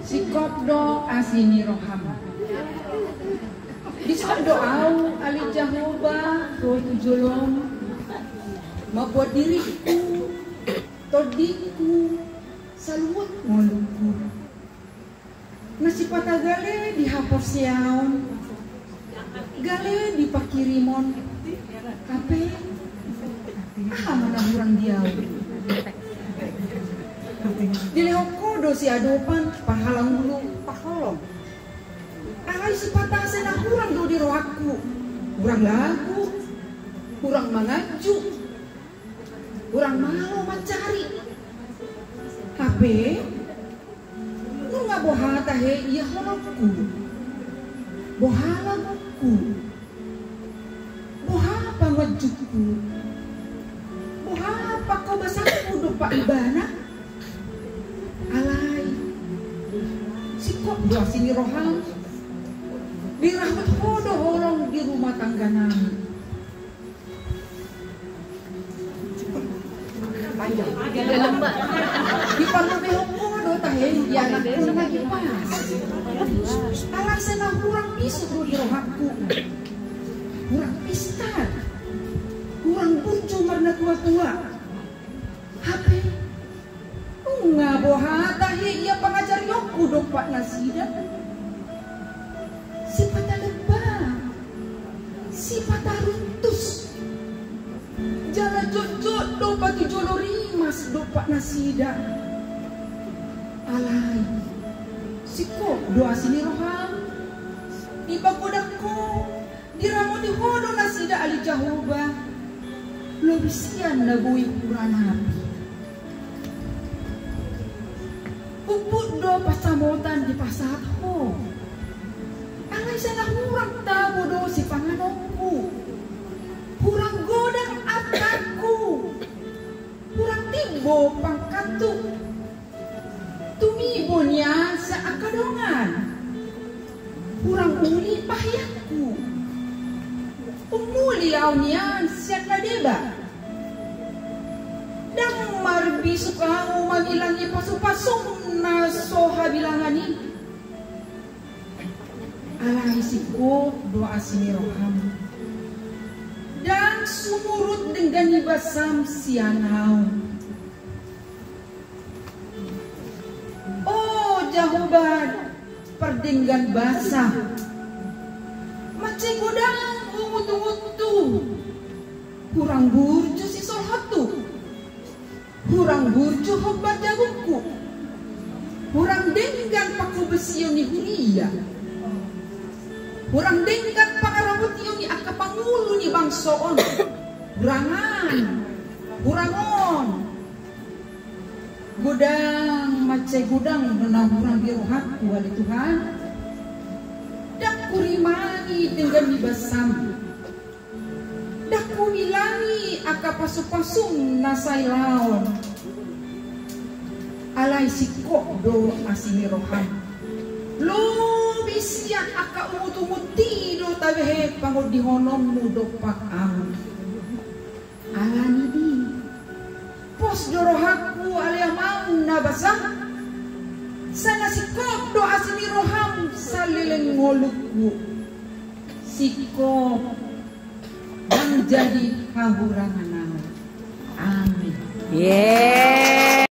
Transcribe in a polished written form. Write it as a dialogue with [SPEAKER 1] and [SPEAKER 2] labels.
[SPEAKER 1] Sikop do asini roham. Bisa doau ali Jehovah roh tujolong mabuat diriku todiku salut ngoluku nasi patagale dihapus yaon gale dipakirimon kape mana kurang dia dilehoko si adopan pahalang dulu paholong alai si patase na kurang do di rohaku kurang lagu kurang mengaju kurang malu mencari HP lu nggak bohata he iya holokku bohalaku bohapa ngejukku bohapa kau basaku do pak ibana alai sikop do sini rohang dirahmat hodo holong di rumah tangga nami di palume hodo tahe ya nakun lagi pas alasan aku kurang bisu di rohaku kurang pistar kurang buncu marna tua-tua HP ngabohata he iya pengajar yoku do pak nasida si patah lebah si patah runtus jalan jojot do batu jolo rimas do pak nasida alai si kok doa sini roham di bagodakku di ramu di hodo nasida ali Jehovah lo bisian nabui kurang api puput do pasamotan di pasat ho alai sana hurang tabo do si panganokku hurang godang ataku hurang timbo pangkatu tumibonya sa akadongan hurang uli pahyaku umuli niyan siya kadeba dang marbi sukamu magilangi pasu-pasong na soha bilangani alai siko doa sini roham dan sumurut dengan ibasam sianau oh Jehovah perdenggan basah macam godang umutu-mutu kurang burju si solhatu kurang burju hobat jaguku kurang denggan paku besi ni huria kurang denggan pangarabut ni aka pangulu ni bangsoon kurangan kurangon gudang mace gudang denang kurang biruhatku wali Tuhan dak kurimani dengan dibasam dak kumilangi aka pasung-pasung nasai laon alai sikok do asini rohan lo bisian aka umutu-muti do tabehe pangod di honom mudo pak am alani di pos do rohaku alia mau nabasah sana sikok do asini roham salileng ngolukku sikok dan jadi hahurangan amin.